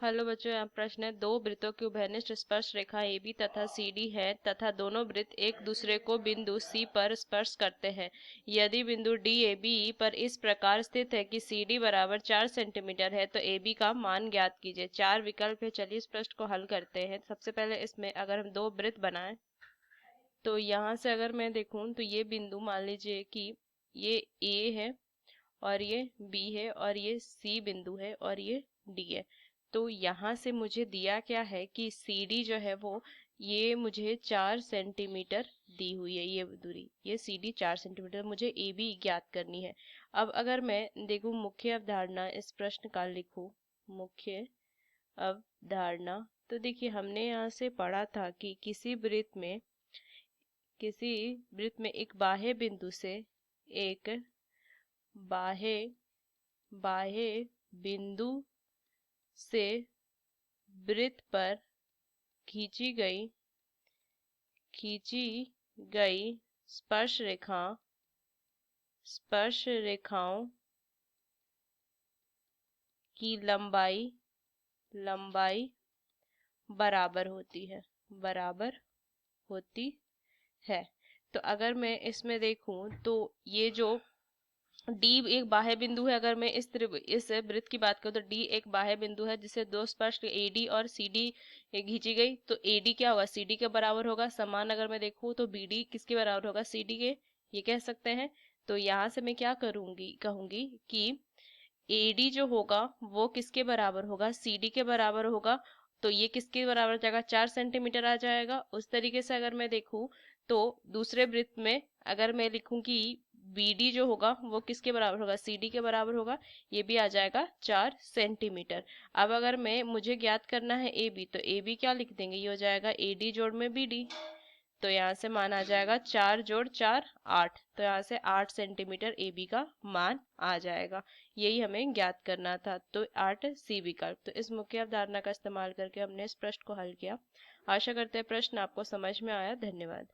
Hello बच्चों, यहाँ प्रश्न है। दो वृत्तों की उभयनिष्ठ स्पर्श रेखा AB तथा CD है तथा दोनों वृत्त एक दूसरे को बिंदु C पर स्पर्श करते हैं। यदि बिंदु DAB पर इस प्रकार स्थित है कि CD बराबर 4 सेंटीमीटर है तो AB का मान ज्ञात कीजिए। चार विकल्प है, चलिए इस प्रश्न को हल करते हैं। सबसे पहले इसमें अगर हम दो वृत्त बनाएं तो यहाँ से अगर मैं देखूं तो ये बिंदु मान लीजिए कि ये A है और ये B है और ये C बिंदु है और ये D है। तो यहाँ से मुझे दिया क्या है कि CD जो है वो ये मुझे 4 सेंटीमीटर दी हुई है। ये दूरी, ये CD 4 सेंटीमीटर, मुझे AB ज्ञात करनी है। अब अगर मैं देखूं मुख्य अवधारणा इस प्रश्न का लिखूं, मुख्य अवधारणा, तो देखिए हमने यहाँ से पढ़ा था कि किसी वृत्त में एक बाह्य बिंदु से एक बाह्य बाह्य बिंदु से वृत्त पर खींची गई स्पर्श रेखाओं की लंबाई बराबर होती है। तो अगर मैं इसमें देखूं तो ये जो D एक बाह्य बिंदु है। अगर मैं इस वृत्त की बात करूं तो D एक बाह्य बिंदु है जिसे दो स्पर्श AD और CD खींची गई, तो AD क्या होगा, CD के बराबर होगा। समान अगर मैं देखूं तो BD किसके बराबर होगा, CD के, ये कह सकते हैं। तो यहाँ से मैं क्या कहूंगी कि AD जो होगा वो किसके बराबर होगा, CD के बराबर होगा। तो ये किसके बराबर आ जाएगा, 4 सेंटीमीटर आ जाएगा। उस तरीके से अगर मैं देखूं तो दूसरे वृत्त में अगर मैं लिखूं कि BD जो होगा वो किसके बराबर होगा, CD के बराबर होगा। ये भी आ जाएगा 4 सेंटीमीटर। अब अगर मुझे ज्ञात करना है AB, तो AB क्या लिख देंगे, ये हो जाएगा AD जोड़ में BD। तो यहाँ से मान आ जाएगा 4 जोड़ 4 8। तो यहाँ से 8 सेंटीमीटर AB का मान आ जाएगा। यही हमें ज्ञात करना था। तो 8C विकल्प। तो इस मुख्य अवधारणा का इस्तेमाल करके हमने इस प्रश्न को हल किया। आशा करते हैं प्रश्न आपको समझ में आया। धन्यवाद।